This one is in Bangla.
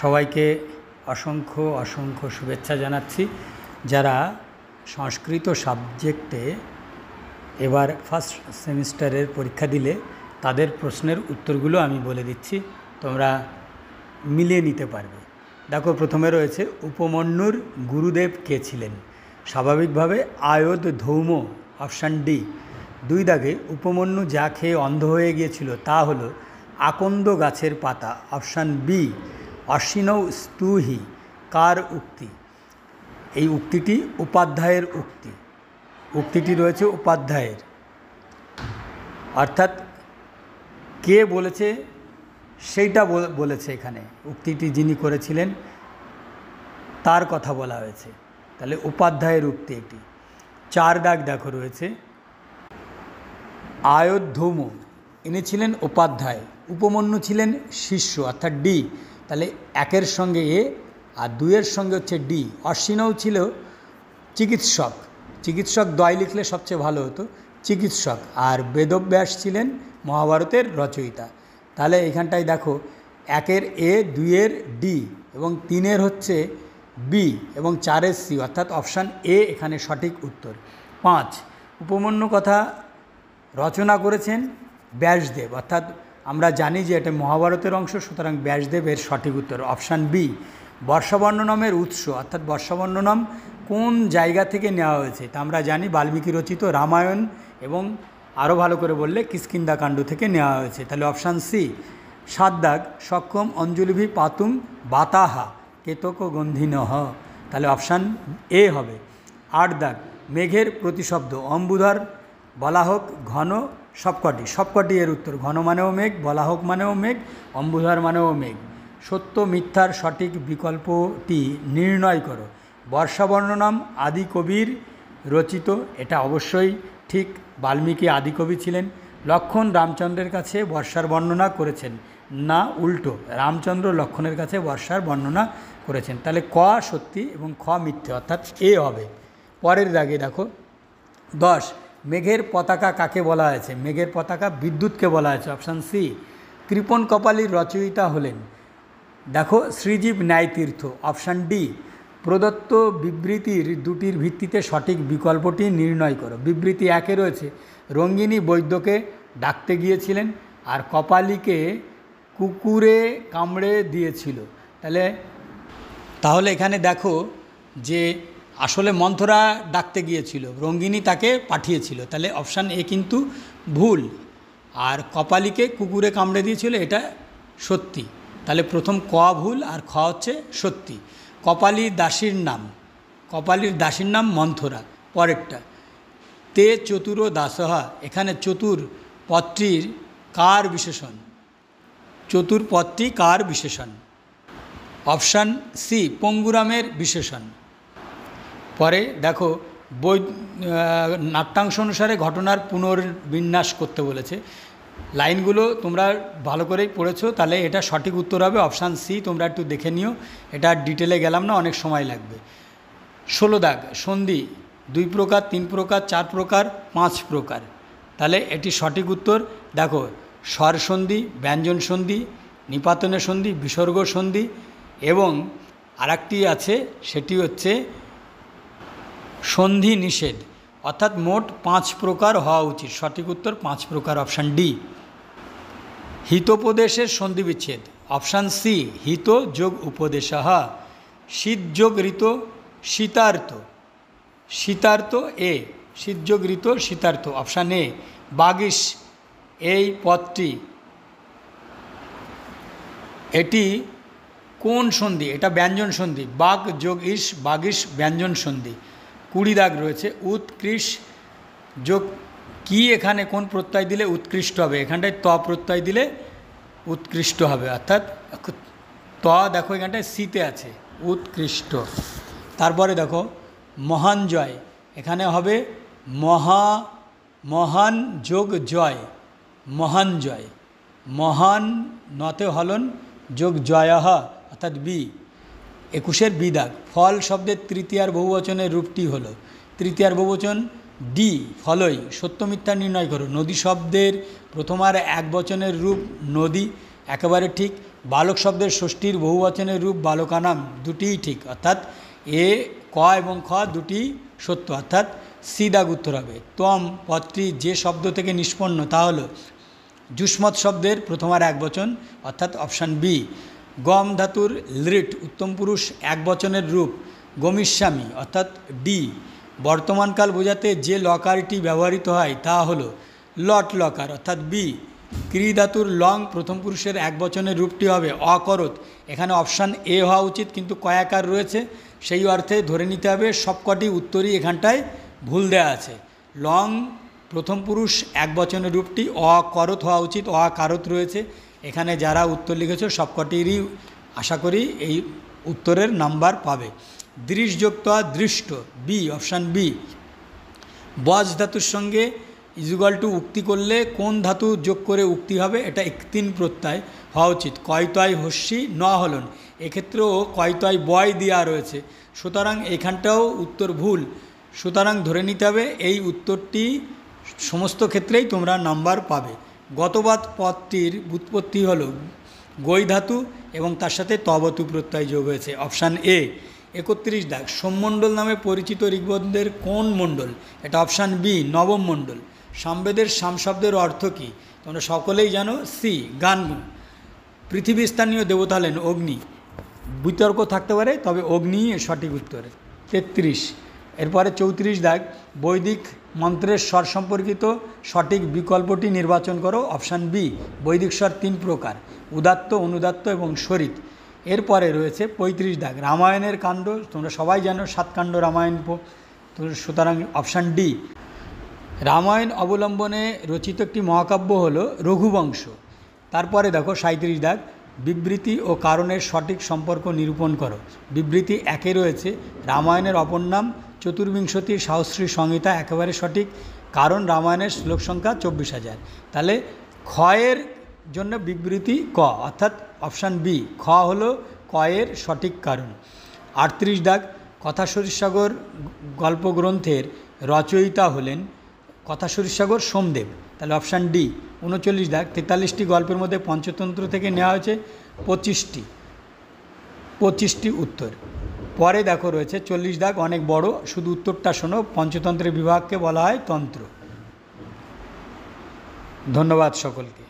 সবাইকে অসংখ্য অসংখ্য শুভেচ্ছা জানাচ্ছি। যারা সংস্কৃত সাবজেক্টে এবার ফার্স্ট সেমিস্টারের পরীক্ষা দিলে তাদের প্রশ্নের উত্তরগুলো আমি বলে দিচ্ছি, তোমরা মিলিয়ে নিতে পারবে। দেখো, প্রথমে রয়েছে উপমন্যুর গুরুদেব কে ছিলেন? স্বাভাবিকভাবে আয়ত ধৌম, অপশান ডি। 2 দাগে উপমন্যু যা খেয়ে অন্ধ হয়ে গিয়েছিল তা হলো আকন্দ গাছের পাতা, অপশান বি। অশ্বিনৌ স্তুহি কার উক্তি? এই উক্তিটি উপাধ্যায়ের উক্তি। উক্তিটি রয়েছে উপাধ্যায়ের, অর্থাৎ কে বলেছে সেইটা বলেছে এখানে। উক্তিটি যিনি করেছিলেন তার কথা বলা হয়েছে, তাহলে উপাধ্যায়ের উক্তি এটি। 4 দাগ দেখো রয়েছে আয়োধ্যৌম, ইনি ছিলেন উপাধ্যায়, উপমন্যু ছিলেন শিষ্য, অর্থাৎ ডি। তাহলে 1-এর সঙ্গে এ আর 2-এর সঙ্গে হচ্ছে ডি। অশ্বিনৌ ছিল চিকিৎসক, চিকিৎসক দয় লিখলে সবচেয়ে ভালো হতো, চিকিৎসক। আর বেদব্যাস ছিলেন মহাভারতের রচয়িতা। তাহলে এখানটায় দেখো 1-এর এ, 2-এর ডি এবং 3-এর হচ্ছে বি এবং 4-এর সি, অর্থাৎ অপশান এ এখানে সঠিক উত্তর। 5, উপমন্যু কথা রচনা করেছেন ব্যাসদেব, অর্থাৎ আমরা জানি যে এটা মহাভারতের অংশ, সুতরাং ব্যাসদেবের সঠিক উত্তর অপশান বি। বর্ষাবর্ণ নামের উৎস, অর্থাৎ বর্ষাবর্ণ নাম কোন জায়গা থেকে নেওয়া হয়েছে তা আমরা জানি, বাল্মীকি রচিত রামায়ণ এবং আরও ভালো করে বললে কিষ্কিন্ধাকাণ্ড থেকে নেওয়া হয়েছে, তাহলে অপশান সি। 7 দাগ সক্ষম অঞ্জলিভি পাতুম বাতাহা কেতক গন্ধিনহ, তাহলে অপশান এ হবে। 8 দাগ মেঘের প্রতিশব্দ অম্বুধর বলাহক ঘন সবকটি, সবকটি এর উত্তর। ঘন মানেও মেঘ, বলাহক মানেও মেঘ, অম্বুধর মানেও মেঘ। সত্য মিথ্যার সঠিক বিকল্পটি নির্ণয় করো। বর্ষাবর্ণ নাম আদি কবির রচিত, এটা অবশ্যই ঠিক, বাল্মীকি আদিকবি ছিলেন। লক্ষণ রামচন্দ্রের কাছে বর্ষার বর্ণনা করেছেন, না উল্টো, রামচন্দ্র লক্ষণের কাছে বর্ষার বর্ণনা করেছেন, তাহলে ক সত্যি এবং খ মিথ্যে, অর্থাৎ এ হবে। পরের দাগে দেখো 10, মেঘের পতাকা কাকে বলা হয়েছে? মেঘের পতাকা বিদ্যুৎকে বলা হয়েছে, অপশান সি। কৃপণ কপালীর রচয়িতা হলেন, দেখো শ্রীজীব ন্যায়তীর্থ, অপশান ডি। প্রদত্ত বিবৃতির দুটির ভিত্তিতে সঠিক বিকল্পটি নির্ণয় করো। বিবৃতি 1-এ রয়েছে রঙ্গিনী বৈদ্যকে ডাকতে গিয়েছিলেন আর কপালীকে কুকুরে কামড়ে দিয়েছিল। তাহলে এখানে দেখো যে আসলে মন্থরা ডাকতে গিয়েছিল, রঙ্গিনী তাকে পাঠিয়েছিল, তাহলে অপশান এ কিন্তু ভুল। আর কপালীকে কুকুরে কামড়ে দিয়েছিল, এটা সত্যি, তাহলে প্রথম ক ভুল আর খ হচ্ছে সত্যি। কপালীর দাসীর নাম, কপালীর দাসীর নাম মন্থরা। পরেরটা তে চতুর দাসহা, এখানে চতুর পদটির কার বিশেষণ? চতুর পদটি কার বিশেষণ? অপশান সি পঙ্গুরামের বিশেষণ। পরে দেখো নাট্যাংশ অনুসারে ঘটনার পুনর্বিন্যাস করতে বলেছে, লাইনগুলো তোমরা ভালো করেই পড়েছো, তাহলে এটা সঠিক উত্তর হবে অপশান সি। তোমরা একটু দেখে নিও, এটা ডিটেলে গেলাম না, অনেক সময় লাগবে। 16 দাগ সন্ধি 2 প্রকার, 3 প্রকার, 4 প্রকার, 5 প্রকার, তাহলে এটি সঠিক উত্তর। দেখো স্বর সন্ধি, ব্যঞ্জন সন্ধি, নিপাতনের সন্ধি, বিসর্গ সন্ধি এবং আরেকটি আছে সেটি হচ্ছে সন্ধি নিষেধ, অর্থাৎ মোট 5 প্রকার হওয়া উচিত। সঠিক উত্তর 5 প্রকার, অপশান ডি। হিতোপদেশের সন্ধি বিচ্ছেদ, অপশান সি হিত যোগ উপদেশঃ। শীত যোগ ঋত শীতার্থ, শীতার্থ এ, শীত যোগ ঋত শীতার্থ, অপশান এ। বাগীশ এই পদটি, এটি কোন সন্ধি? এটা ব্যঞ্জন সন্ধি, বাগ যোগ ইস, বাগীশ ব্যঞ্জন সন্ধি। 20 দাগ রয়েছে উৎকৃষ্ট যোগ কি, এখানে কোন প্রত্যয় দিলে উৎকৃষ্ট হবে? এখানটায় ত প্রত্যয় দিলে উৎকৃষ্ট হবে, অর্থাৎ ত দেখো এখানটায় সিতে আছে, উৎকৃষ্ট। তারপরে দেখো মহান জয়, এখানে হবে মহান যোগ জয়, মহান জয়, মহান নতে হলন যোগ জয়ঃ, অর্থাৎ বি। 21-এর বি দাগ ফল শব্দের তৃতীয়ার বহুবচনের রূপটি হলো, তৃতীয়ার বহুবচন ডি ফলই। সত্য মিথ্যা নির্ণয় করো। নদী শব্দের প্রথম আর এক বচনের রূপ নদী, একেবারে ঠিক। বালক শব্দের ষষ্ঠীর বহুবচনের রূপ বালকানাম, দুটিই ঠিক, অর্থাৎ এ ক এবং খ দুটি সত্য, অর্থাৎ সি দাগ উত্তর হবে। ত্বম পদটি যে শব্দ থেকে নিষ্পন্ন তা হলো যুষ্মৎ শব্দের প্রথমার একবচন, অর্থাৎ অপশান বি। গম ধাতুর লৃট উত্তম পুরুষ একবচনের রূপ গমিষ্যামি, অর্থাৎ ডি। বর্তমানকাল বোঝাতে যে লকারটি ব্যবহৃত হয় তা হলো লট লকার, অর্থাৎ বি। ক্রি ধাতুর লং প্রথম পুরুষের একবচনের রূপটি হবে অকরত, এখানে অপশান এ হওয়া উচিত কিন্তু কয়াকার রয়েছে, সেই অর্থে ধরে নিতে হবে সবকটি উত্তরই এখানটায় ভুল দেওয়া আছে। লং প্রথম পুরুষ একবচনের রূপটি অকরত হওয়া উচিত, অকারত রয়েছে, এখানে যারা উত্তর লিখেছ সবকটিরই আশা করি এই উত্তরের নাম্বার পাবে। দৃশযুক্ত দৃষ্ট, বি, অপশান বি। বজ ধাতুর সঙ্গে ইজুগাল টু উক্তি করলে কোন ধাতু যোগ করে উক্তি হবে, এটা একতিন প্রত্যয় হওয়া উচিত। কয়তয় হস্যি ন হলন, এক্ষেত্রেও কয়তয় বয় দেওয়া রয়েছে, সুতরাং এখানটাও উত্তর ভুল, সুতরাং ধরে নিতে হবে এই উত্তরটি সমস্ত ক্ষেত্রেই তোমরা নাম্বার পাবে। গতবাদ পদটির ব্যুৎপত্তি হল গই ধাতু এবং তার সাথে তবতু প্রত্যয় যোগ হয়েছে, অপশান এ। 31 দাগ, সোমমণ্ডল নামে পরিচিত ঋগ্বেদের কোন মণ্ডল, এটা অপশান বি, নবম মণ্ডল। সামবেদের সাম শব্দের অর্থ কী, তোমরা সকলেই জানো, সি, গান। পৃথিবীর স্থানীয় দেবতা হলেন অগ্নি, বিতর্ক থাকতে পারে তবে অগ্নি সঠিক উত্তর। 33, এরপরে 34 দাগ, বৈদিক মন্ত্রের স্বর সম্পর্কিত সঠিক বিকল্পটি নির্বাচন করো, অপশান বি। বৈদিক স্বর 3 প্রকার, উদাত্ত, অনুদাত্ত এবং স্বরিত। এরপরে রয়েছে 35 দাগ, রামায়ণের কাণ্ড, তোমরা সবাই জানো 7 কাণ্ড রামায়ণ, সুতরাং অপশান ডি। রামায়ণ অবলম্বনে রচিত একটি মহাকাব্য হলো রঘুবংশ। তারপরে দেখো 37 দাগ, বিবৃতি ও কারণের সঠিক সম্পর্ক নিরূপণ করো। বিবৃতি 1-এ রয়েছে রামায়ণের অপর নাম চতুর্বিংশতি সহস্রী সংহিতা, একেবারে সঠিক, কারণ রামায়ণের শ্লোক সংখ্যা 24,000। তাহলে ক্ষয়ের জন্য বিবৃতি ক, অর্থাৎ অপশান বি, খ হলো কয়ের সঠিক কারণ। 38 দাগ, কথাশরীর সাগর গল্পগ্রন্থের রচয়িতা হলেন কথাশরীর সোমদেব, তাহলে অপশান ডি। 39 দাগ, 43টি গল্পের মধ্যে পঞ্চতন্ত্র থেকে নেওয়া হয়েছে 25টি উত্তর। পরে দেখো রয়েছে 40 দাগ, অনেক বড়, শুধু উত্তরটা শোনো, পঞ্চতন্ত্রের বিভাগকে বলা হয় তন্ত্র। ধন্যবাদ সকলকে।